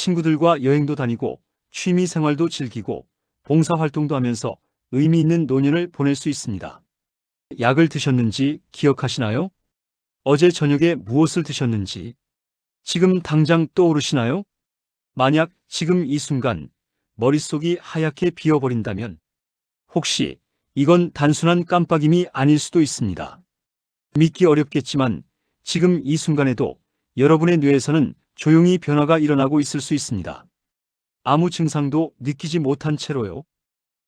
친구들과 여행도 다니고 취미 생활도 즐기고 봉사활동도 하면서 의미 있는 노년을 보낼 수 있습니다. 약을 드셨는지 기억하시나요? 어제 저녁에 무엇을 드셨는지 지금 당장 떠오르시나요? 만약 지금 이 순간 머릿속이 하얗게 비어버린다면 혹시 이건 단순한 깜빡임이 아닐 수도 있습니다. 믿기 어렵겠지만 지금 이 순간에도 여러분의 뇌에서는 조용히 변화가 일어나고 있을 수 있습니다. 아무 증상도 느끼지 못한 채로요.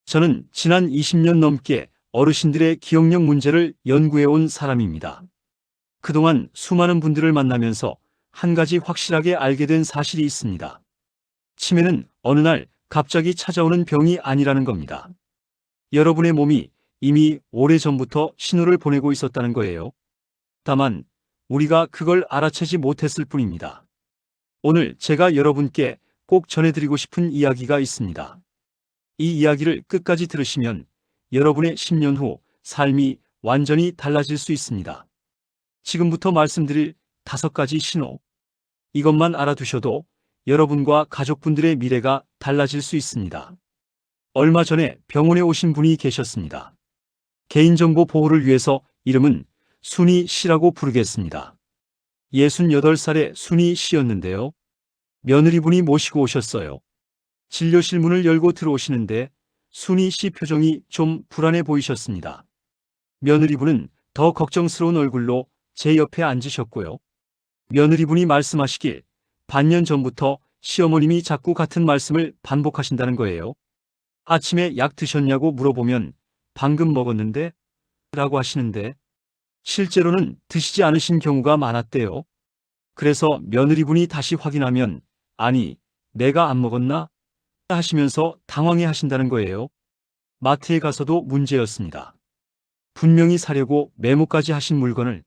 저는 지난 20년 넘게 어르신들의 기억력 문제를 연구해온 사람입니다. 그동안 수많은 분들을 만나면서 한 가지 확실하게 알게 된 사실이 있습니다. 치매는 어느 날 갑자기 찾아오는 병이 아니라는 겁니다. 여러분의 몸이 이미 오래전부터 신호를 보내고 있었다는 거예요. 다만 우리가 그걸 알아채지 못했을 뿐입니다. 오늘 제가 여러분께 꼭 전해드리고 싶은 이야기가 있습니다. 이 이야기를 끝까지 들으시면 여러분의 10년 후 삶이 완전히 달라질 수 있습니다. 지금부터 말씀드릴 5가지 신호. 이것만 알아두셔도 여러분과 가족분들의 미래가 달라질 수 있습니다. 얼마 전에 병원에 오신 분이 계셨습니다. 개인정보 보호를 위해서 이름은 순희 씨라고 부르겠습니다. 68살의 순희 씨였는데요. 며느리분이 모시고 오셨어요. 진료실 문을 열고 들어오시는데 순희 씨 표정이 좀 불안해 보이셨습니다. 며느리분은 더 걱정스러운 얼굴로 제 옆에 앉으셨고요. 며느리분이 말씀하시길 반년 전부터 시어머님이 자꾸 같은 말씀을 반복하신다는 거예요. 아침에 약 드셨냐고 물어보면 방금 먹었는데? 라고 하시는데 실제로는 드시지 않으신 경우가 많았대요. 그래서 며느리분이 다시 확인하면 아니, 내가 안 먹었나? 하시면서 당황해 하신다는 거예요. 마트에 가서도 문제였습니다. 분명히 사려고 메모까지 하신 물건을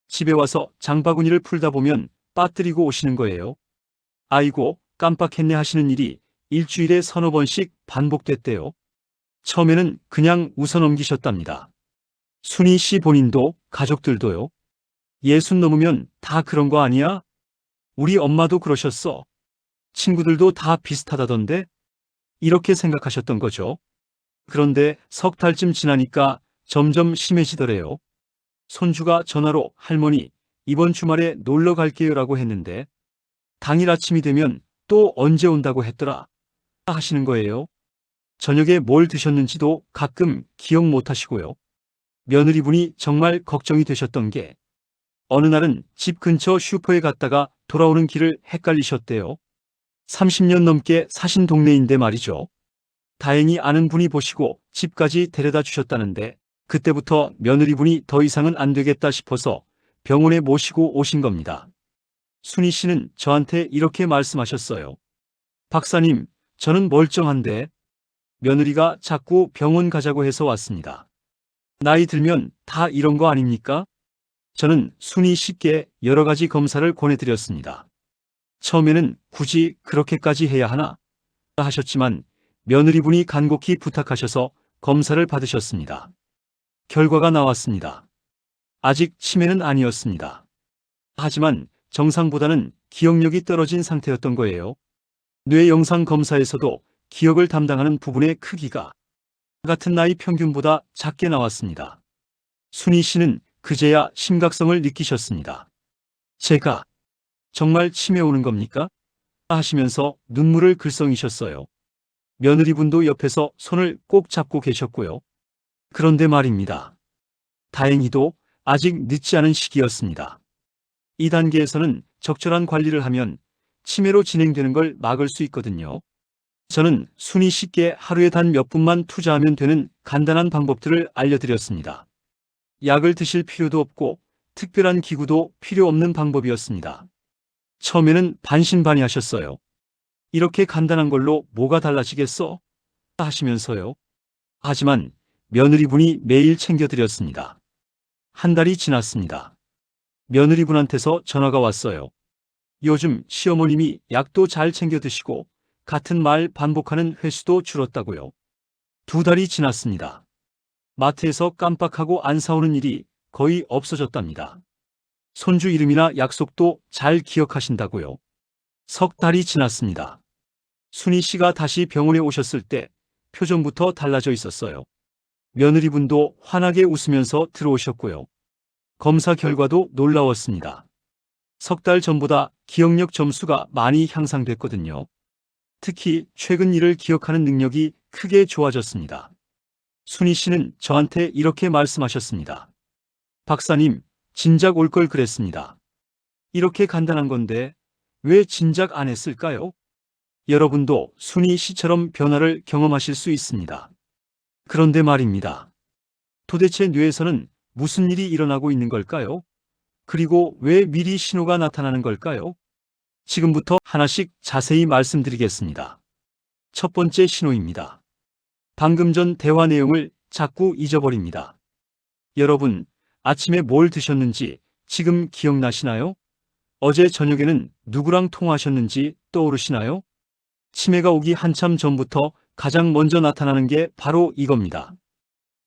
집에 와서 장바구니를 풀다 보면 빠뜨리고 오시는 거예요. 아이고, 깜빡했네 하시는 일이 일주일에 서너 번씩 반복됐대요. 처음에는 그냥 웃어넘기셨답니다. 순희 씨 본인도 가족들도요. 60 넘으면 다 그런 거 아니야? 우리 엄마도 그러셨어. 친구들도 다 비슷하다던데? 이렇게 생각하셨던 거죠. 그런데 석 달쯤 지나니까 점점 심해지더래요. 손주가 전화로 할머니, 이번 주말에 놀러 갈게요라고 했는데 당일 아침이 되면 또 언제 온다고 했더라 하시는 거예요. 저녁에 뭘 드셨는지도 가끔 기억 못 하시고요. 며느리분이 정말 걱정이 되셨던 게 어느 날은 집 근처 슈퍼에 갔다가 돌아오는 길을 헷갈리셨대요. 30년 넘게 사신 동네인데 말이죠. 다행히 아는 분이 보시고 집까지 데려다 주셨다는데 그때부터 며느리분이 더 이상은 안 되겠다 싶어서 병원에 모시고 오신 겁니다. 순희 씨는 저한테 이렇게 말씀하셨어요. 박사님, 저는 멀쩡한데 며느리가 자꾸 병원 가자고 해서 왔습니다. 나이 들면 다 이런 거 아닙니까? 저는 순희 씨께 여러 가지 검사를 권해드렸습니다. 처음에는 굳이 그렇게까지 해야 하나 하셨지만 며느리분이 간곡히 부탁하셔서 검사를 받으셨습니다. 결과가 나왔습니다. 아직 치매는 아니었습니다. 하지만 정상보다는 기억력이 떨어진 상태였던 거예요. 뇌 영상 검사에서도 기억을 담당하는 부분의 크기가 같은 나이 평균보다 작게 나왔습니다. 순희 씨는 그제야 심각성을 느끼셨습니다. 제가 정말 치매 오는 겁니까? 하시면서 눈물을 글썽이셨어요. 며느리분도 옆에서 손을 꼭 잡고 계셨고요. 그런데 말입니다. 다행히도 아직 늦지 않은 시기였습니다. 이 단계에서는 적절한 관리를 하면 치매로 진행되는 걸 막을 수 있거든요. 저는 순희 씨께 하루에 단 몇 분만 투자하면 되는 간단한 방법들을 알려드렸습니다. 약을 드실 필요도 없고 특별한 기구도 필요 없는 방법이었습니다. 처음에는 반신반의하셨어요. 이렇게 간단한 걸로 뭐가 달라지겠어? 하시면서요. 하지만 며느리분이 매일 챙겨드렸습니다. 한 달이 지났습니다. 며느리분한테서 전화가 왔어요. 요즘 시어머님이 약도 잘 챙겨 드시고 같은 말 반복하는 횟수도 줄었다고요. 2달이 지났습니다. 마트에서 깜빡하고 안 사오는 일이 거의 없어졌답니다. 손주 이름이나 약속도 잘 기억하신다고요. 석 달이 지났습니다. 순희 씨가 다시 병원에 오셨을 때 표정부터 달라져 있었어요. 며느리분도 환하게 웃으면서 들어오셨고요. 검사 결과도 놀라웠습니다. 석 달 전보다 기억력 점수가 많이 향상됐거든요. 특히 최근 일을 기억하는 능력이 크게 좋아졌습니다. 순희 씨는 저한테 이렇게 말씀하셨습니다. 박사님, 진작 올 걸 그랬습니다. 이렇게 간단한 건데 왜 진작 안 했을까요? 여러분도 순희 씨처럼 변화를 경험하실 수 있습니다. 그런데 말입니다. 도대체 뇌에서는 무슨 일이 일어나고 있는 걸까요? 그리고 왜 미리 신호가 나타나는 걸까요? 지금부터 하나씩 자세히 말씀드리겠습니다. 첫 번째 신호입니다. 방금 전 대화 내용을 자꾸 잊어버립니다. 여러분, 아침에 뭘 드셨는지 지금 기억나시나요? 어제 저녁에는 누구랑 통화하셨는지 떠오르시나요? 치매가 오기 한참 전부터 가장 먼저 나타나는 게 바로 이겁니다.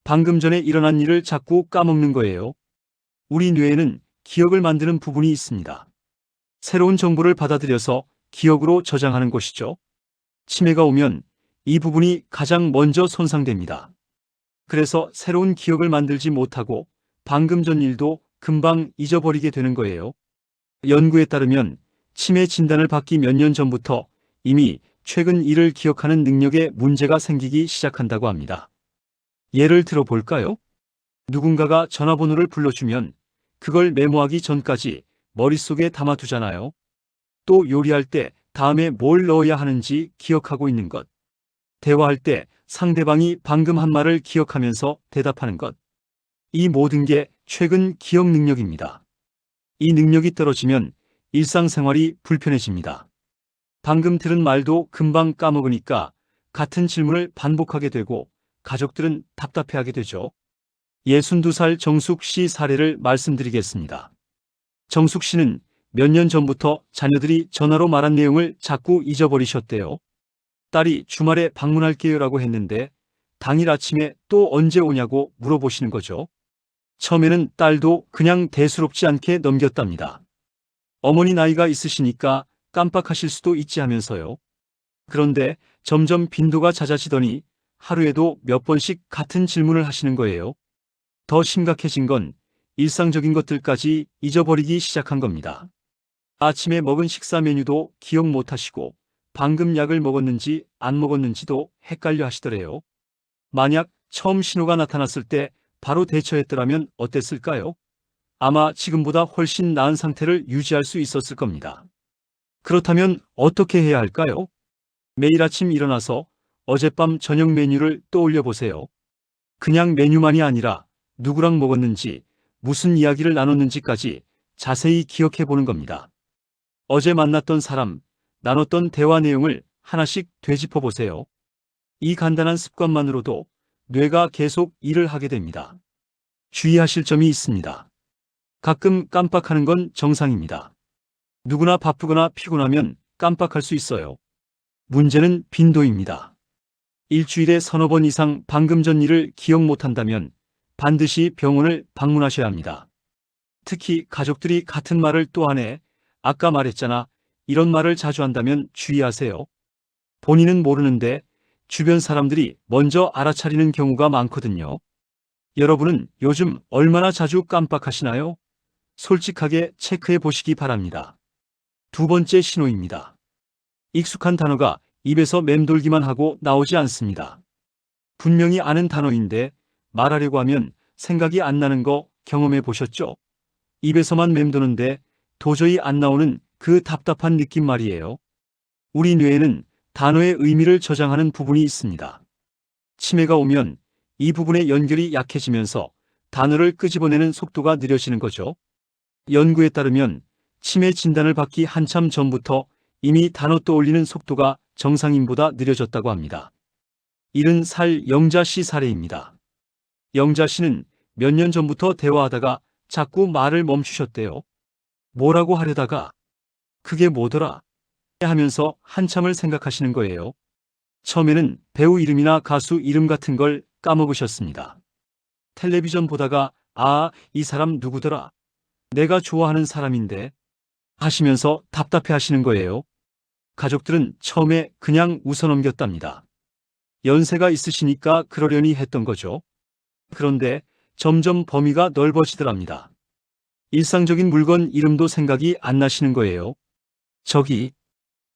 방금 전에 일어난 일을 자꾸 까먹는 거예요. 우리 뇌에는 기억을 만드는 부분이 있습니다. 새로운 정보를 받아들여서 기억으로 저장하는 곳이죠. 치매가 오면 이 부분이 가장 먼저 손상됩니다. 그래서 새로운 기억을 만들지 못하고 방금 전 일도 금방 잊어버리게 되는 거예요. 연구에 따르면 치매 진단을 받기 몇 년 전부터 이미 최근 일을 기억하는 능력에 문제가 생기기 시작한다고 합니다. 예를 들어 볼까요? 누군가가 전화번호를 불러주면 그걸 메모하기 전까지 머릿속에 담아두잖아요. 또 요리할 때 다음에 뭘 넣어야 하는지 기억하고 있는 것. 대화할 때 상대방이 방금 한 말을 기억하면서 대답하는 것. 이 모든 게 최근 기억 능력입니다. 이 능력이 떨어지면 일상생활이 불편해집니다. 방금 들은 말도 금방 까먹으니까 같은 질문을 반복하게 되고 가족들은 답답해하게 되죠. 62살 정숙 씨 사례를 말씀드리겠습니다. 정숙 씨는 몇 년 전부터 자녀들이 전화로 말한 내용을 자꾸 잊어버리셨대요. 딸이 주말에 방문할게요라고 했는데 당일 아침에 또 언제 오냐고 물어보시는 거죠. 처음에는 딸도 그냥 대수롭지 않게 넘겼답니다. 어머니 나이가 있으시니까 깜빡하실 수도 있지 하면서요. 그런데 점점 빈도가 잦아지더니 하루에도 몇 번씩 같은 질문을 하시는 거예요. 더 심각해진 건 일상적인 것들까지 잊어버리기 시작한 겁니다. 아침에 먹은 식사 메뉴도 기억 못 하시고 방금 약을 먹었는지 안 먹었는지도 헷갈려 하시더래요. 만약 처음 신호가 나타났을 때 바로 대처했더라면 어땠을까요? 아마 지금보다 훨씬 나은 상태를 유지할 수 있었을 겁니다. 그렇다면 어떻게 해야 할까요? 매일 아침 일어나서 어젯밤 저녁 메뉴를 떠올려 보세요. 그냥 메뉴만이 아니라 누구랑 먹었는지, 무슨 이야기를 나눴는지까지 자세히 기억해 보는 겁니다. 어제 만났던 사람, 나눴던 대화 내용을 하나씩 되짚어 보세요. 이 간단한 습관만으로도 뇌가 계속 일을 하게 됩니다. 주의하실 점이 있습니다. 가끔 깜빡하는 건 정상입니다. 누구나 바쁘거나 피곤하면 깜빡할 수 있어요. 문제는 빈도입니다. 일주일에 서너 번 이상 방금 전 일을 기억 못한다면 반드시 병원을 방문하셔야 합니다. 특히 가족들이 같은 말을 또 하네, 아까 말했잖아, 이런 말을 자주 한다면 주의하세요. 본인은 모르는데 주변 사람들이 먼저 알아차리는 경우가 많거든요. 여러분은 요즘 얼마나 자주 깜빡하시나요? 솔직하게 체크해 보시기 바랍니다. 두 번째 신호입니다. 익숙한 단어가 입에서 맴돌기만 하고 나오지 않습니다. 분명히 아는 단어인데 말하려고 하면 생각이 안 나는 거 경험해 보셨죠? 입에서만 맴도는데 도저히 안 나오는 그 답답한 느낌 말이에요. 우리 뇌에는 단어의 의미를 저장하는 부분이 있습니다. 치매가 오면 이 부분의 연결이 약해지면서 단어를 끄집어내는 속도가 느려지는 거죠. 연구에 따르면 치매 진단을 받기 한참 전부터 이미 단어 떠올리는 속도가 정상인보다 느려졌다고 합니다. 70살 영자 씨 사례입니다. 영자 씨는 몇 년 전부터 대화하다가 자꾸 말을 멈추셨대요. 뭐라고 하려다가 그게 뭐더라 하면서 한참을 생각하시는 거예요. 처음에는 배우 이름이나 가수 이름 같은 걸 까먹으셨습니다. 텔레비전 보다가 이 사람 누구더라? 내가 좋아하는 사람인데 하시면서 답답해 하시는 거예요. 가족들은 처음에 그냥 웃어넘겼답니다. 연세가 있으시니까 그러려니 했던 거죠. 그런데 점점 범위가 넓어지더랍니다. 일상적인 물건 이름도 생각이 안 나시는 거예요. 저기,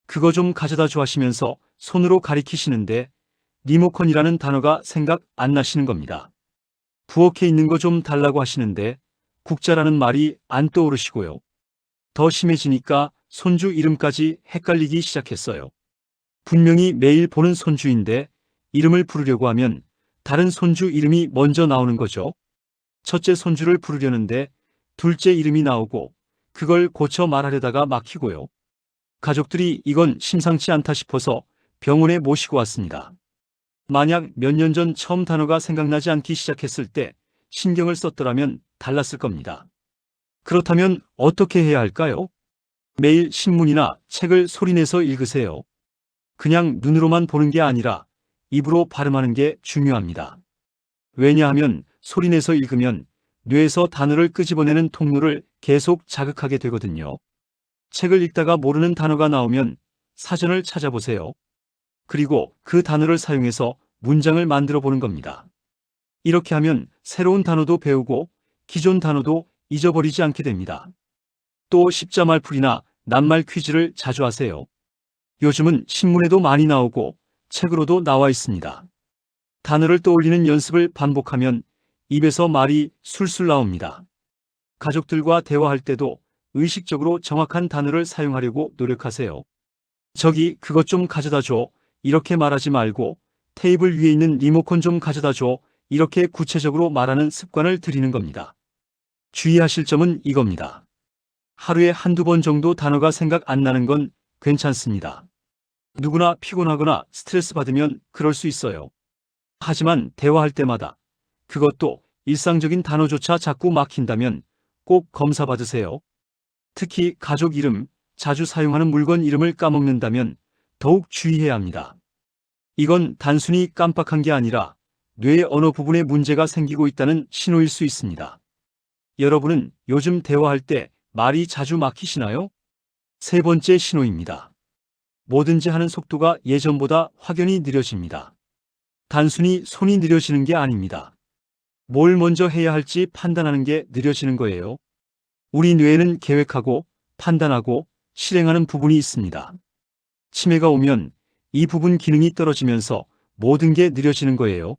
그거 좀 가져다 줘 하시면서 손으로 가리키시는데 리모컨이라는 단어가 생각 안 나시는 겁니다. 부엌에 있는 거 좀 달라고 하시는데 국자라는 말이 안 떠오르시고요. 더 심해지니까 손주 이름까지 헷갈리기 시작했어요. 분명히 매일 보는 손주인데 이름을 부르려고 하면 다른 손주 이름이 먼저 나오는 거죠. 첫째 손주를 부르려는데 둘째 이름이 나오고 그걸 고쳐 말하려다가 막히고요. 가족들이 이건 심상치 않다 싶어서 병원에 모시고 왔습니다. 만약 몇 년 전 처음 단어가 생각나지 않기 시작했을 때 신경을 썼더라면 달랐을 겁니다. 그렇다면 어떻게 해야 할까요? 매일 신문이나 책을 소리내서 읽으세요. 그냥 눈으로만 보는 게 아니라 입으로 발음하는 게 중요합니다. 왜냐하면 소리내서 읽으면 뇌에서 단어를 끄집어내는 통로를 계속 자극하게 되거든요. 책을 읽다가 모르는 단어가 나오면 사전을 찾아보세요. 그리고 그 단어를 사용해서 문장을 만들어 보는 겁니다. 이렇게 하면 새로운 단어도 배우고 기존 단어도 잊어버리지 않게 됩니다. 또 십자말풀이나 낱말 퀴즈를 자주 하세요. 요즘은 신문에도 많이 나오고 책으로도 나와 있습니다. 단어를 떠올리는 연습을 반복하면 입에서 말이 술술 나옵니다. 가족들과 대화할 때도 의식적으로 정확한 단어를 사용하려고 노력하세요. 저기 그것 좀 가져다 줘. 이렇게 말하지 말고 테이블 위에 있는 리모컨 좀 가져다 줘. 이렇게 구체적으로 말하는 습관을 들이는 겁니다. 주의하실 점은 이겁니다. 하루에 한두 번 정도 단어가 생각 안 나는 건 괜찮습니다. 누구나 피곤하거나 스트레스 받으면 그럴 수 있어요. 하지만 대화할 때마다 그것도 일상적인 단어조차 자꾸 막힌다면 꼭 검사 받으세요. 특히 가족 이름, 자주 사용하는 물건 이름을 까먹는다면 더욱 주의해야 합니다. 이건 단순히 깜빡한 게 아니라 뇌의 어느 부분에 문제가 생기고 있다는 신호일 수 있습니다. 여러분은 요즘 대화할 때 말이 자주 막히시나요? 세 번째 신호입니다. 뭐든지 하는 속도가 예전보다 확연히 느려집니다. 단순히 손이 느려지는 게 아닙니다. 뭘 먼저 해야 할지 판단하는 게 느려지는 거예요. 우리 뇌에는 계획하고 판단하고 실행하는 부분이 있습니다. 치매가 오면 이 부분 기능이 떨어지면서 모든 게 느려지는 거예요.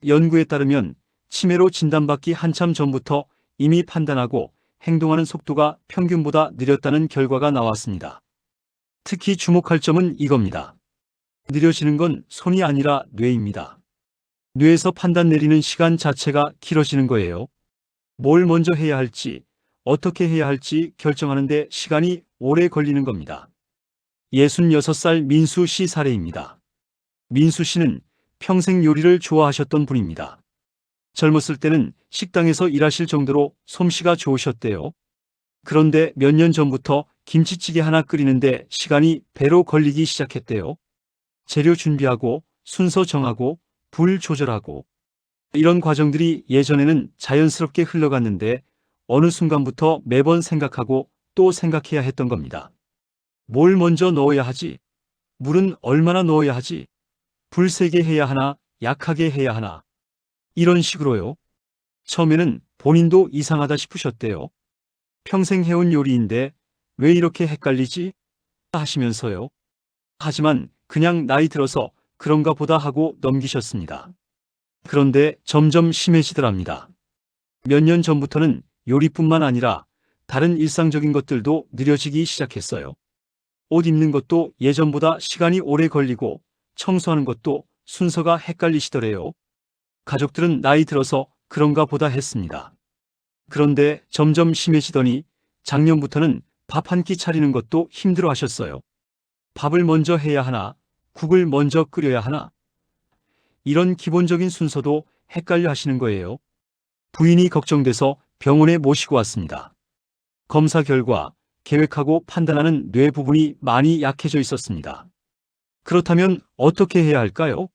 연구에 따르면 치매로 진단받기 한참 전부터 이미 판단하고 행동하는 속도가 평균보다 느렸다는 결과가 나왔습니다. 특히 주목할 점은 이겁니다. 느려지는 건 손이 아니라 뇌입니다. 뇌에서 판단 내리는 시간 자체가 길어지는 거예요. 뭘 먼저 해야 할지, 어떻게 해야 할지 결정하는데 시간이 오래 걸리는 겁니다. 66살 민수 씨 사례입니다. 민수 씨는 평생 요리를 좋아하셨던 분입니다. 젊었을 때는 식당에서 일하실 정도로 솜씨가 좋으셨대요. 그런데 몇 년 전부터 김치찌개 하나 끓이는데 시간이 배로 걸리기 시작했대요. 재료 준비하고 순서 정하고 불 조절하고 이런 과정들이 예전에는 자연스럽게 흘러갔는데 어느 순간부터 매번 생각하고 또 생각해야 했던 겁니다. 뭘 먼저 넣어야 하지? 물은 얼마나 넣어야 하지? 불 세게 해야 하나? 약하게 해야 하나? 이런 식으로요. 처음에는 본인도 이상하다 싶으셨대요. 평생 해온 요리인데 왜 이렇게 헷갈리지? 하시면서요. 하지만 그냥 나이 들어서 그런가 보다 하고 넘기셨습니다. 그런데 점점 심해지더랍니다. 몇 년 전부터는 요리뿐만 아니라 다른 일상적인 것들도 느려지기 시작했어요. 옷 입는 것도 예전보다 시간이 오래 걸리고 청소하는 것도 순서가 헷갈리시더래요. 가족들은 나이 들어서 그런가 보다 했습니다. 그런데 점점 심해지더니 작년부터는 밥 한 끼 차리는 것도 힘들어 하셨어요. 밥을 먼저 해야 하나, 국을 먼저 끓여야 하나. 이런 기본적인 순서도 헷갈려 하시는 거예요. 부인이 걱정돼서 병원에 모시고 왔습니다. 검사 결과 계획하고 판단하는 뇌 부분이 많이 약해져 있었습니다. 그렇다면 어떻게 해야 할까요?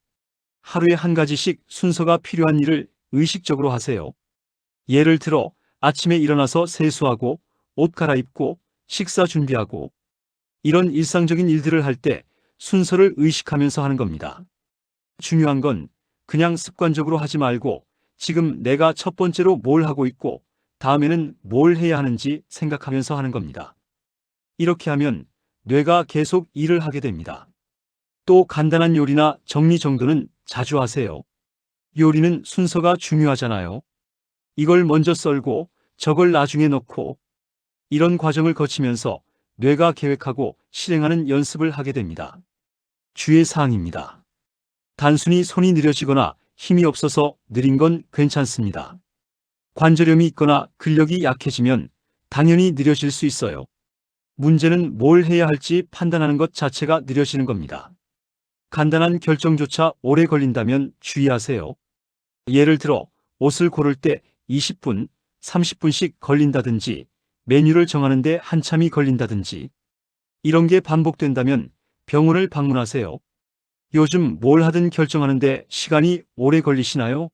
하루에 한 가지씩 순서가 필요한 일을 의식적으로 하세요. 예를 들어 아침에 일어나서 세수하고 옷 갈아입고 식사 준비하고 이런 일상적인 일들을 할 때 순서를 의식하면서 하는 겁니다. 중요한 건 그냥 습관적으로 하지 말고 지금 내가 첫 번째로 뭘 하고 있고 다음에는 뭘 해야 하는지 생각하면서 하는 겁니다. 이렇게 하면 뇌가 계속 일을 하게 됩니다. 또 간단한 요리나 정리정돈은 자주 하세요. 요리는 순서가 중요하잖아요. 이걸 먼저 썰고 저걸 나중에 넣고 이런 과정을 거치면서 뇌가 계획하고 실행하는 연습을 하게 됩니다. 주의 사항입니다. 단순히 손이 느려지거나 힘이 없어서 느린 건 괜찮습니다. 관절염이 있거나 근력이 약해지면 당연히 느려질 수 있어요. 문제는 뭘 해야 할지 판단하는 것 자체가 느려지는 겁니다. 간단한 결정조차 오래 걸린다면 주의하세요. 예를 들어 옷을 고를 때 20분, 30분씩 걸린다든지 메뉴를 정하는데 한참이 걸린다든지 이런 게 반복된다면 병원을 방문하세요. 요즘 뭘 하든 결정하는데 시간이 오래 걸리시나요?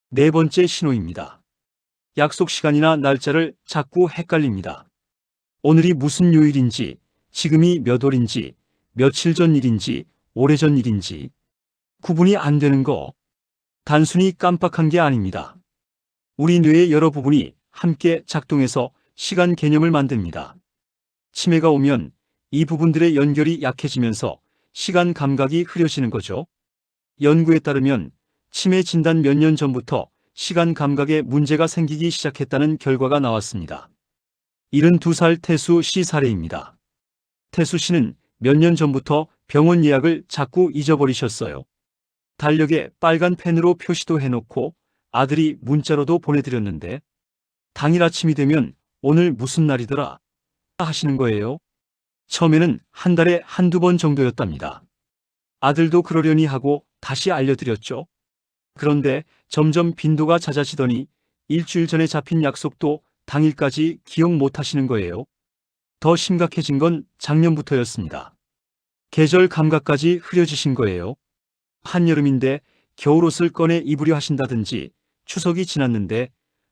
네 번째 신호입니다. 약속 시간이나 날짜를 자꾸 헷갈립니다. 오늘이 무슨 요일인지, 지금이 몇 월인지, 며칠 전 일인지, 오래전 일인지 구분이 안 되는 거 단순히 깜빡한 게 아닙니다. 우리 뇌의 여러 부분이 함께 작동해서 시간 개념을 만듭니다. 치매가 오면 이 부분들의 연결이 약해지면서 시간 감각이 흐려지는 거죠. 연구에 따르면 치매 진단 몇 년 전부터 시간 감각에 문제가 생기기 시작했다는 결과가 나왔습니다. 72살 태수 씨 사례입니다. 태수 씨는 몇 년 전부터 병원 예약을 자꾸 잊어버리셨어요. 달력에 빨간 펜으로 표시도 해놓고 아들이 문자로도 보내드렸는데 당일 아침이 되면 오늘 무슨 날이더라 하시는 거예요. 처음에는 한 달에 한두 번 정도였답니다. 아들도 그러려니 하고 다시 알려드렸죠. 그런데 점점 빈도가 잦아지더니 일주일 전에 잡힌 약속도 당일까지 기억 못 하시는 거예요. 더 심각해진 건 작년부터였습니다. 계절 감각까지 흐려지신 거예요. 한여름인데 겨울옷을 꺼내 입으려 하신다든지 추석이 지났는데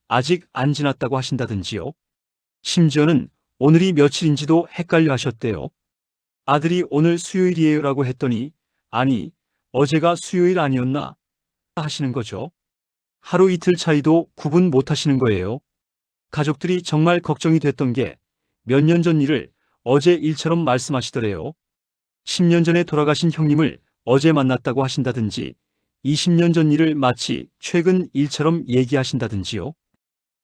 아직 안 지났다고 하신다든지요. 심지어는 오늘이 며칠인지도 헷갈려 하셨대요. 아들이 오늘 수요일이에요라고 했더니 아니 어제가 수요일 아니었나 하시는 거죠. 하루 이틀 차이도 구분 못 하시는 거예요. 가족들이 정말 걱정이 됐던 게 몇 년 전 일을 어제 일처럼 말씀하시더래요. 10년 전에 돌아가신 형님을 어제 만났다고 하신다든지 20년 전 일을 마치 최근 일처럼 얘기하신다든지요.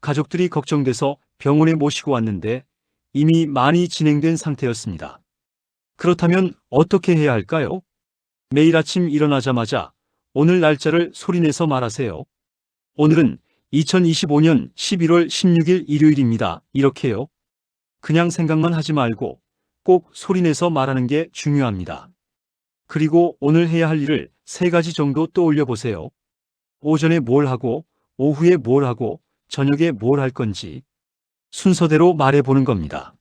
가족들이 걱정돼서 병원에 모시고 왔는데 이미 많이 진행된 상태였습니다. 그렇다면 어떻게 해야 할까요? 매일 아침 일어나자마자 오늘 날짜를 소리내서 말하세요. 오늘은 2025년 11월 16일 일요일입니다. 이렇게요. 그냥 생각만 하지 말고 꼭 소리내서 말하는 게 중요합니다. 그리고 오늘 해야 할 일을 3가지 정도 떠올려 보세요. 오전에 뭘 하고, 오후에 뭘 하고, 저녁에 뭘 할 건지 순서대로 말해보는 겁니다.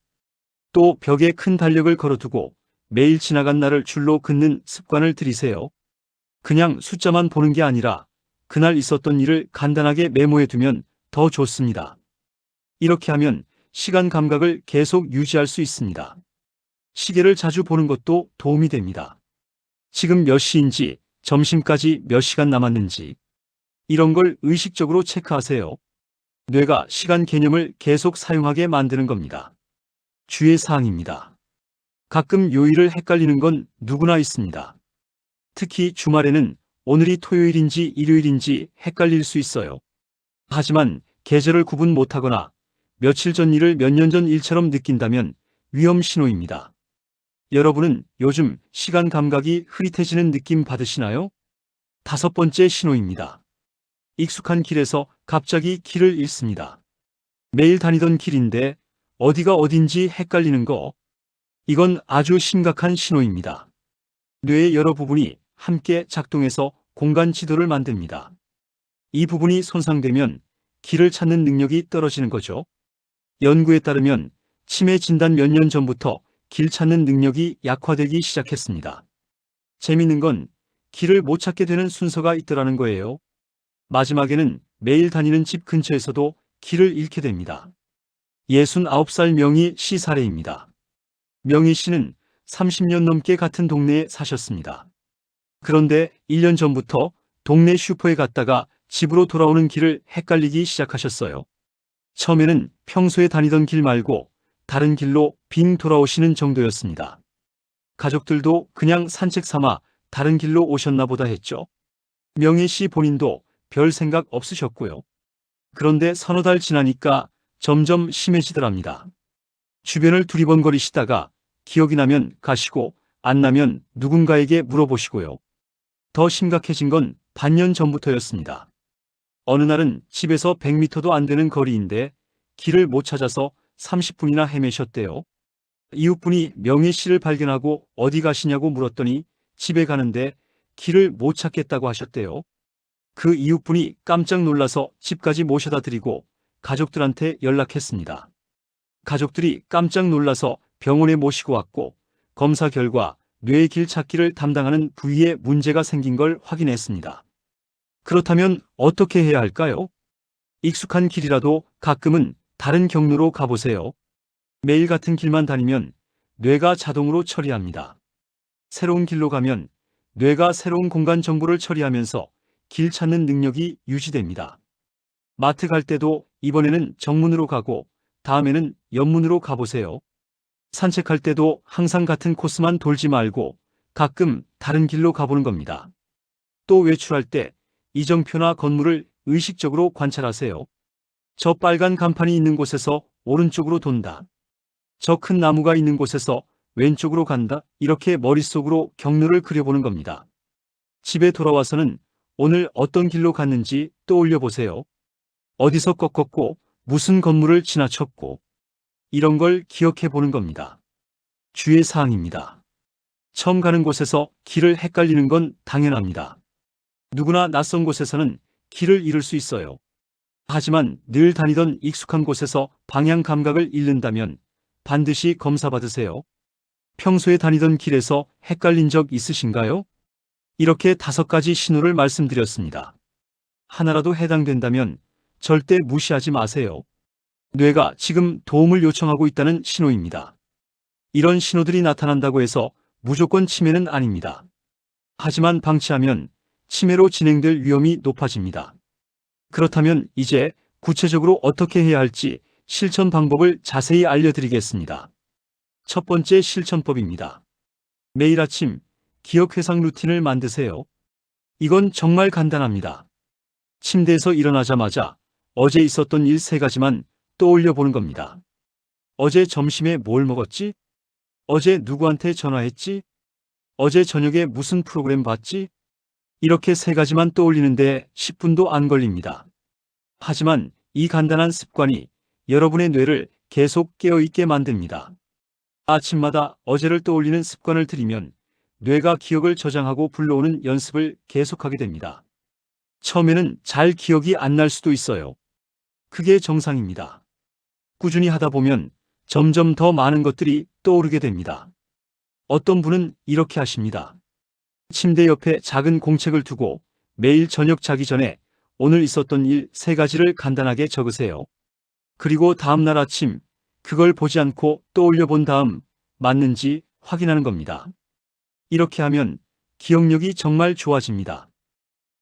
또 벽에 큰 달력을 걸어두고 매일 지나간 날을 줄로 긋는 습관을 들이세요. 그냥 숫자만 보는 게 아니라 그날 있었던 일을 간단하게 메모해두면 더 좋습니다. 이렇게 하면 시간 감각을 계속 유지할 수 있습니다. 시계를 자주 보는 것도 도움이 됩니다. 지금 몇 시인지, 점심까지 몇 시간 남았는지 이런 걸 의식적으로 체크하세요. 뇌가 시간 개념을 계속 사용하게 만드는 겁니다. 주의 사항입니다. 가끔 요일을 헷갈리는 건 누구나 있습니다. 특히 주말에는 오늘이 토요일인지 일요일인지 헷갈릴 수 있어요. 하지만 계절을 구분 못하거나 며칠 전 일을 몇 년 전 일처럼 느낀다면 위험 신호입니다. 여러분은 요즘 시간 감각이 흐릿해지는 느낌 받으시나요? 5번째 신호입니다. 익숙한 길에서 갑자기 길을 잃습니다. 매일 다니던 길인데 어디가 어딘지 헷갈리는 거. 이건 아주 심각한 신호입니다. 뇌의 여러 부분이 함께 작동해서 공간 지도를 만듭니다. 이 부분이 손상되면 길을 찾는 능력이 떨어지는 거죠. 연구에 따르면 치매 진단 몇 년 전부터 길 찾는 능력이 약화되기 시작했습니다. 재밌는 건 길을 못 찾게 되는 순서가 있더라는 거예요. 마지막에는 매일 다니는 집 근처에서도 길을 잃게 됩니다. 69살 명희 씨 사례입니다. 명희 씨는 30년 넘게 같은 동네에 사셨습니다. 그런데 1년 전부터 동네 슈퍼에 갔다가 집으로 돌아오는 길을 헷갈리기 시작하셨어요. 처음에는 평소에 다니던 길 말고 다른 길로 빙 돌아오시는 정도였습니다. 가족들도 그냥 산책 삼아 다른 길로 오셨나 보다 했죠. 명혜 씨 본인도 별 생각 없으셨고요. 그런데 서너 달 지나니까 점점 심해지더랍니다. 주변을 두리번거리시다가 기억이 나면 가시고 안 나면 누군가에게 물어보시고요. 더 심각해진 건 반년 전부터였습니다. 어느 날은 집에서 100m도 안 되는 거리인데 길을 못 찾아서 30분이나 헤매셨대요. 이웃분이 명혜 씨를 발견하고 어디 가시냐고 물었더니 집에 가는데 길을 못 찾겠다고 하셨대요. 그 이웃분이 깜짝 놀라서 집까지 모셔다 드리고 가족들한테 연락했습니다. 가족들이 깜짝 놀라서 병원에 모시고 왔고 검사 결과 뇌의 길 찾기를 담당하는 부위에 문제가 생긴 걸 확인했습니다. 그렇다면 어떻게 해야 할까요? 익숙한 길이라도 가끔은 다른 경로로 가보세요. 매일 같은 길만 다니면 뇌가 자동으로 처리합니다. 새로운 길로 가면 뇌가 새로운 공간 정보를 처리하면서 길 찾는 능력이 유지됩니다. 마트 갈 때도 이번에는 정문으로 가고 다음에는 옆문으로 가보세요. 산책할 때도 항상 같은 코스만 돌지 말고 가끔 다른 길로 가보는 겁니다. 또 외출할 때 이정표나 건물을 의식적으로 관찰하세요. 저 빨간 간판이 있는 곳에서 오른쪽으로 돈다. 저 큰 나무가 있는 곳에서 왼쪽으로 간다. 이렇게 머릿속으로 경로를 그려보는 겁니다. 집에 돌아와서는 오늘 어떤 길로 갔는지 떠올려 보세요. 어디서 꺾었고 무슨 건물을 지나쳤고 이런 걸 기억해 보는 겁니다. 주의 사항입니다. 처음 가는 곳에서 길을 헷갈리는 건 당연합니다. 누구나 낯선 곳에서는 길을 잃을 수 있어요. 하지만 늘 다니던 익숙한 곳에서 방향 감각을 잃는다면 반드시 검사받으세요. 평소에 다니던 길에서 헷갈린 적 있으신가요? 이렇게 5가지 신호를 말씀드렸습니다. 하나라도 해당된다면 절대 무시하지 마세요. 뇌가 지금 도움을 요청하고 있다는 신호입니다. 이런 신호들이 나타난다고 해서 무조건 치매는 아닙니다. 하지만 방치하면 치매로 진행될 위험이 높아집니다. 그렇다면 이제 구체적으로 어떻게 해야 할지 실천 방법을 자세히 알려드리겠습니다. 첫 번째 실천법입니다. 매일 아침 기억 회상 루틴을 만드세요. 이건 정말 간단합니다. 침대에서 일어나자마자 어제 있었던 일 3가지만 떠올려 보는 겁니다. 어제 점심에 뭘 먹었지? 어제 누구한테 전화했지? 어제 저녁에 무슨 프로그램 봤지? 이렇게 3가지만 떠올리는데 10분도 안 걸립니다. 하지만 이 간단한 습관이 여러분의 뇌를 계속 깨어있게 만듭니다. 아침마다 어제를 떠올리는 습관을 들이면 뇌가 기억을 저장하고 불러오는 연습을 계속하게 됩니다. 처음에는 잘 기억이 안 날 수도 있어요. 그게 정상입니다. 꾸준히 하다 보면 점점 더 많은 것들이 떠오르게 됩니다. 어떤 분은 이렇게 하십니다. 침대 옆에 작은 공책을 두고 매일 저녁 자기 전에 오늘 있었던 일 3가지를 간단하게 적으세요. 그리고 다음날 아침 그걸 보지 않고 떠올려 본 다음 맞는지 확인하는 겁니다. 이렇게 하면 기억력이 정말 좋아집니다.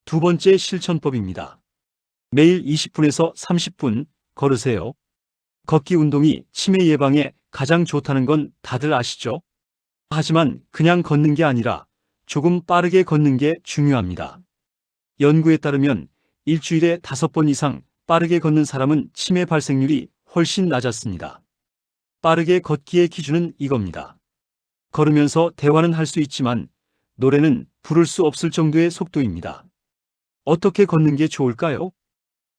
두 번째 실천법입니다. 매일 20분에서 30분 걸으세요. 걷기 운동이 치매 예방에 가장 좋다는 건 다들 아시죠? 하지만 그냥 걷는 게 아니라 조금 빠르게 걷는 게 중요합니다. 연구에 따르면 일주일에 5번 이상 빠르게 걷는 사람은 치매 발생률이 훨씬 낮았습니다. 빠르게 걷기의 기준은 이겁니다. 걸으면서 대화는 할 수 있지만 노래는 부를 수 없을 정도의 속도입니다. 어떻게 걷는 게 좋을까요?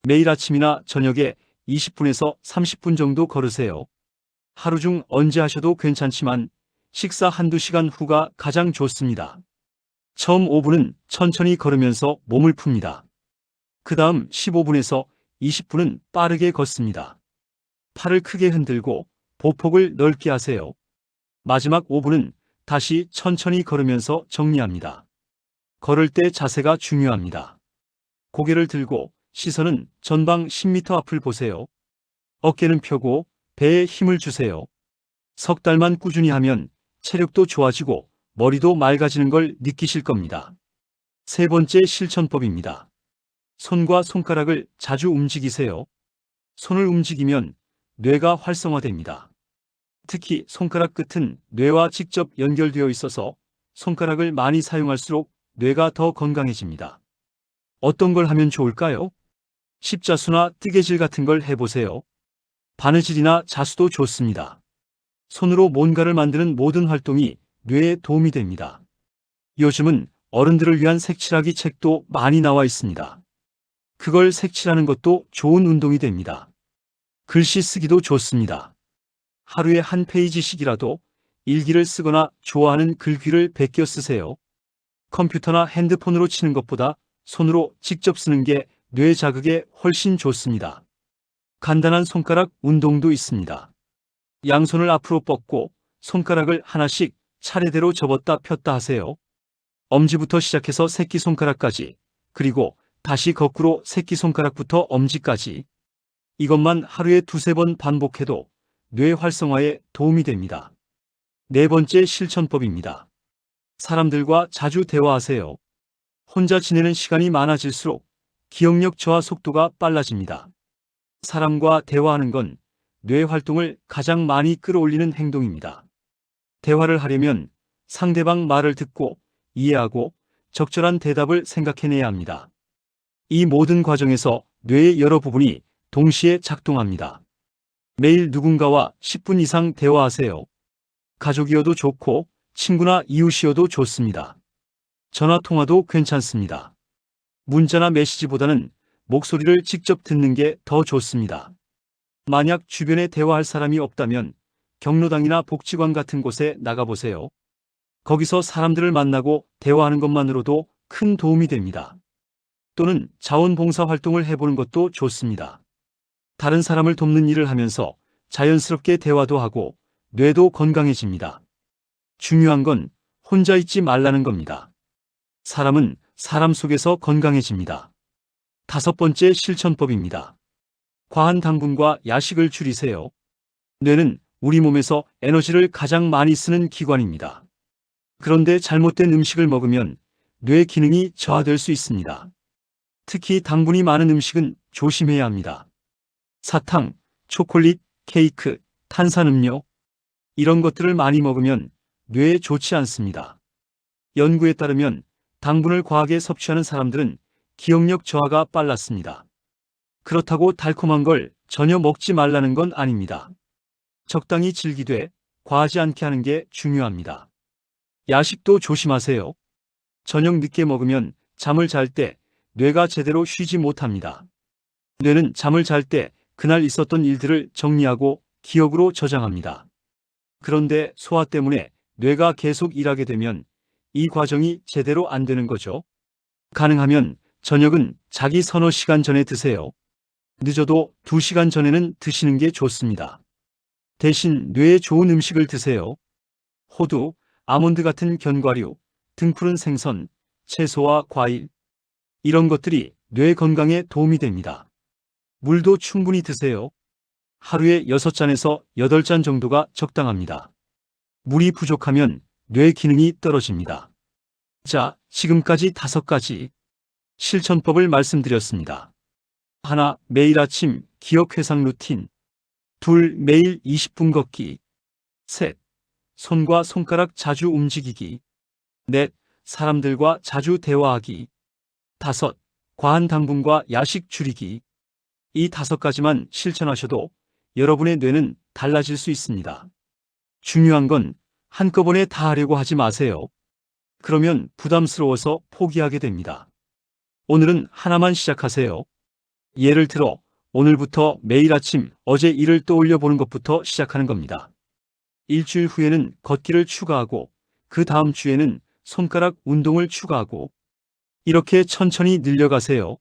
매일 아침이나 저녁에 20분에서 30분 정도 걸으세요. 하루 중 언제 하셔도 괜찮지만 식사 1~2시간 후가 가장 좋습니다. 처음 5분은 천천히 걸으면서 몸을 풉니다. 그 다음 15분에서 20분은 빠르게 걷습니다. 팔을 크게 흔들고 보폭을 넓게 하세요. 마지막 5분은 다시 천천히 걸으면서 정리합니다. 걸을 때 자세가 중요합니다. 고개를 들고 시선은 전방 10m 앞을 보세요. 어깨는 펴고 배에 힘을 주세요. 석 달만 꾸준히 하면 체력도 좋아지고 머리도 맑아지는 걸 느끼실 겁니다. 세 번째 실천법입니다. 손과 손가락을 자주 움직이세요. 손을 움직이면 뇌가 활성화됩니다. 특히 손가락 끝은 뇌와 직접 연결되어 있어서 손가락을 많이 사용할수록 뇌가 더 건강해집니다. 어떤 걸 하면 좋을까요? 십자수나 뜨개질 같은 걸 해보세요. 바느질이나 자수도 좋습니다. 손으로 뭔가를 만드는 모든 활동이 뇌에 도움이 됩니다. 요즘은 어른들을 위한 색칠하기 책도 많이 나와 있습니다. 그걸 색칠하는 것도 좋은 운동이 됩니다. 글씨 쓰기도 좋습니다. 하루에 한 페이지씩이라도 일기를 쓰거나 좋아하는 글귀를 베껴 쓰세요. 컴퓨터나 핸드폰으로 치는 것보다 손으로 직접 쓰는 게 뇌 자극에 훨씬 좋습니다. 간단한 손가락 운동도 있습니다. 양손을 앞으로 뻗고 손가락을 하나씩 차례대로 접었다 폈다 하세요. 엄지부터 시작해서 새끼손가락까지, 그리고 다시 거꾸로 새끼손가락부터 엄지까지. 이것만 하루에 두세 번 반복해도 뇌 활성화에 도움이 됩니다. 네 번째 실천법입니다. 사람들과 자주 대화하세요. 혼자 지내는 시간이 많아질수록 기억력 저하 속도가 빨라집니다. 사람과 대화하는 건 뇌 활동을 가장 많이 끌어올리는 행동입니다. 대화를 하려면 상대방 말을 듣고 이해하고 적절한 대답을 생각해내야 합니다. 이 모든 과정에서 뇌의 여러 부분이 동시에 작동합니다. 매일 누군가와 10분 이상 대화하세요. 가족이어도 좋고 친구나 이웃이어도 좋습니다. 전화 통화도 괜찮습니다. 문자나 메시지보다는 목소리를 직접 듣는 게 더 좋습니다. 만약 주변에 대화할 사람이 없다면 경로당이나 복지관 같은 곳에 나가보세요. 거기서 사람들을 만나고 대화하는 것만으로도 큰 도움이 됩니다. 또는 자원봉사 활동을 해보는 것도 좋습니다. 다른 사람을 돕는 일을 하면서 자연스럽게 대화도 하고 뇌도 건강해집니다. 중요한 건 혼자 있지 말라는 겁니다. 사람은 사람 속에서 건강해집니다. 다섯 번째 실천법입니다. 과한 당분과 야식을 줄이세요. 뇌는 우리 몸에서 에너지를 가장 많이 쓰는 기관입니다. 그런데 잘못된 음식을 먹으면 뇌 기능이 저하될 수 있습니다. 특히 당분이 많은 음식은 조심해야 합니다. 사탕, 초콜릿, 케이크, 탄산음료, 이런 것들을 많이 먹으면 뇌에 좋지 않습니다. 연구에 따르면 당분을 과하게 섭취하는 사람들은 기억력 저하가 빨랐습니다. 그렇다고 달콤한 걸 전혀 먹지 말라는 건 아닙니다. 적당히 즐기되 과하지 않게 하는 게 중요합니다. 야식도 조심하세요. 저녁 늦게 먹으면 잠을 잘 때 뇌가 제대로 쉬지 못합니다. 뇌는 잠을 잘 때 그날 있었던 일들을 정리하고 기억으로 저장합니다. 그런데 소화 때문에 뇌가 계속 일하게 되면 이 과정이 제대로 안 되는 거죠. 가능하면 저녁은 자기 서너 시간 전에 드세요. 늦어도 2시간 전에는 드시는 게 좋습니다. 대신 뇌에 좋은 음식을 드세요. 호두, 아몬드 같은 견과류, 등푸른 생선, 채소와 과일, 이런 것들이 뇌 건강에 도움이 됩니다. 물도 충분히 드세요. 하루에 6잔에서 8잔 정도가 적당합니다. 물이 부족하면 뇌 기능이 떨어집니다. 자, 지금까지 5가지 실천법을 말씀드렸습니다. 하나, 매일 아침 기억 회상 루틴. 둘, 매일 20분 걷기. 셋, 손과 손가락 자주 움직이기. 넷, 사람들과 자주 대화하기. 다섯, 과한 당분과 야식 줄이기. 이 5가지만 실천하셔도 여러분의 뇌는 달라질 수 있습니다. 중요한 건 한꺼번에 다 하려고 하지 마세요. 그러면 부담스러워서 포기하게 됩니다. 오늘은 하나만 시작하세요. 예를 들어 오늘부터 매일 아침 어제 일을 떠올려 보는 것부터 시작하는 겁니다. 일주일 후에는 걷기를 추가하고 그 다음 주에는 손가락 운동을 추가하고 이렇게 천천히 늘려가세요.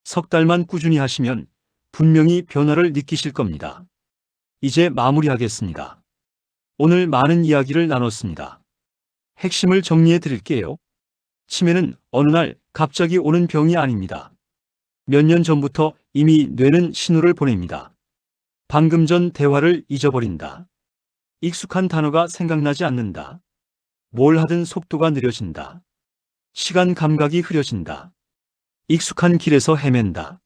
석 달만 꾸준히 하시면 분명히 변화를 느끼실 겁니다. 이제 마무리하겠습니다. 오늘 많은 이야기를 나눴습니다. 핵심을 정리해 드릴게요. 치매는 어느 날 갑자기 오는 병이 아닙니다. 몇 년 전부터 이미 뇌는 신호를 보냅니다. 방금 전 대화를 잊어버린다. 익숙한 단어가 생각나지 않는다. 뭘 하든 속도가 느려진다. 시간 감각이 흐려진다. 익숙한 길에서 헤맨다.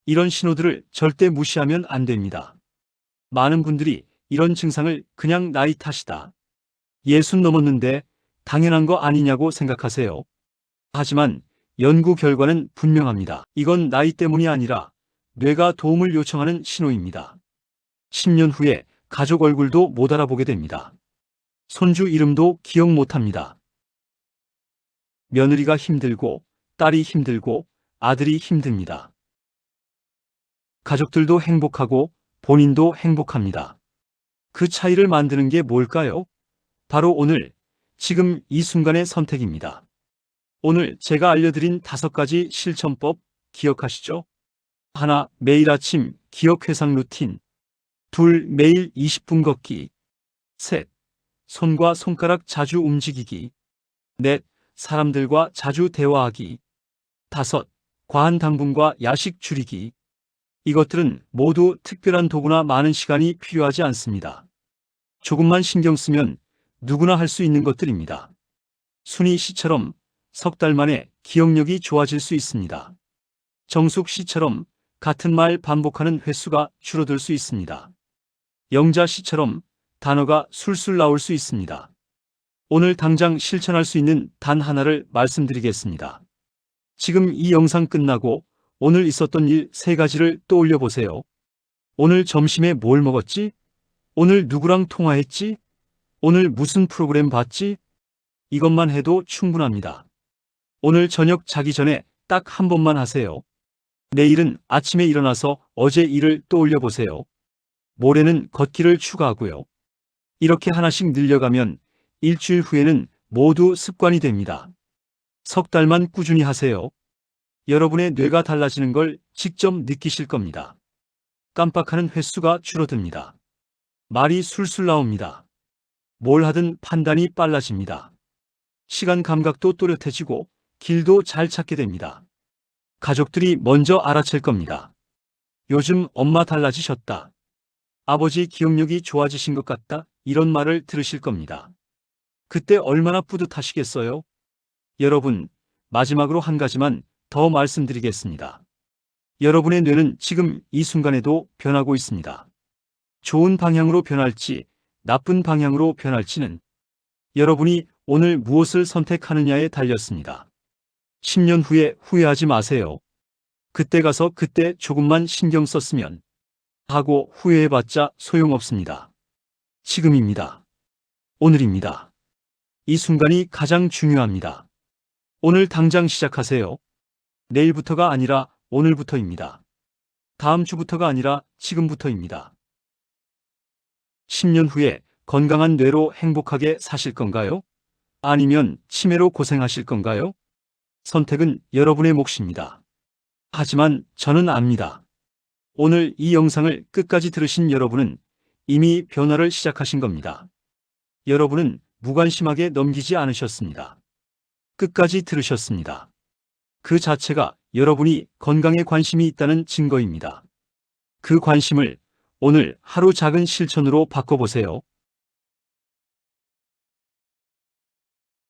이런 신호들을 절대 무시하면 안 됩니다. 많은 분들이 이런 증상을 그냥 나이 탓이다. 60 넘었는데 당연한 거 아니냐고 생각하세요. 하지만 연구 결과는 분명합니다. 이건 나이 때문이 아니라 뇌가 도움을 요청하는 신호입니다. 10년 후에 가족 얼굴도 못 알아보게 됩니다. 손주 이름도 기억 못합니다. 며느리가 힘들고 딸이 힘들고 아들이 힘듭니다. 가족들도 행복하고 본인도 행복합니다. 그 차이를 만드는 게 뭘까요? 바로 오늘, 지금 이 순간의 선택입니다. 오늘 제가 알려드린 5가지 실천법 기억하시죠? 1. 매일 아침 기억 회상 루틴. 2. 매일 20분 걷기. 3. 손과 손가락 자주 움직이기. 4. 사람들과 자주 대화하기. 5. 과한 당분과 야식 줄이기. 이것들은 모두 특별한 도구나 많은 시간이 필요하지 않습니다. 조금만 신경 쓰면 누구나 할 수 있는 것들입니다. 순희 씨처럼 석 달 만에 기억력이 좋아질 수 있습니다. 정숙 씨처럼 같은 말 반복하는 횟수가 줄어들 수 있습니다. 영자 씨처럼 단어가 술술 나올 수 있습니다. 오늘 당장 실천할 수 있는 단 하나를 말씀드리겠습니다. 지금 이 영상 끝나고 오늘 있었던 일 3가지를 떠올려 보세요. 오늘 점심에 뭘 먹었지? 오늘 누구랑 통화했지? 오늘 무슨 프로그램 봤지? 이것만 해도 충분합니다. 오늘 저녁 자기 전에 딱 한 번만 하세요. 내일은 아침에 일어나서 어제 일을 떠올려 보세요. 모레는 걷기를 추가하고요. 이렇게 하나씩 늘려가면 일주일 후에는 모두 습관이 됩니다. 석 달만 꾸준히 하세요. 여러분의 뇌가 달라지는 걸 직접 느끼실 겁니다. 깜빡하는 횟수가 줄어듭니다. 말이 술술 나옵니다. 뭘 하든 판단이 빨라집니다. 시간 감각도 또렷해지고 길도 잘 찾게 됩니다. 가족들이 먼저 알아챌 겁니다. 요즘 엄마 달라지셨다. 아버지 기억력이 좋아지신 것 같다. 이런 말을 들으실 겁니다. 그때 얼마나 뿌듯하시겠어요? 여러분, 마지막으로 한 가지만 더 말씀드리겠습니다. 여러분의 뇌는 지금 이 순간에도 변하고 있습니다. 좋은 방향으로 변할지 나쁜 방향으로 변할지는 여러분이 오늘 무엇을 선택하느냐에 달렸습니다. 10년 후에 후회하지 마세요. 그때 가서 그때 조금만 신경 썼으면 하고 후회해봤자 소용없습니다. 지금입니다. 오늘입니다. 이 순간이 가장 중요합니다. 오늘 당장 시작하세요. 내일부터가 아니라 오늘부터입니다. 다음 주부터가 아니라 지금부터입니다. 10년 후에 건강한 뇌로 행복하게 사실 건가요? 아니면 치매로 고생하실 건가요? 선택은 여러분의 몫입니다. 하지만 저는 압니다. 오늘 이 영상을 끝까지 들으신 여러분은 이미 변화를 시작하신 겁니다. 여러분은 무관심하게 넘기지 않으셨습니다. 끝까지 들으셨습니다. 그 자체가 여러분이 건강에 관심이 있다는 증거입니다. 그 관심을 오늘 하루 작은 실천으로 바꿔보세요.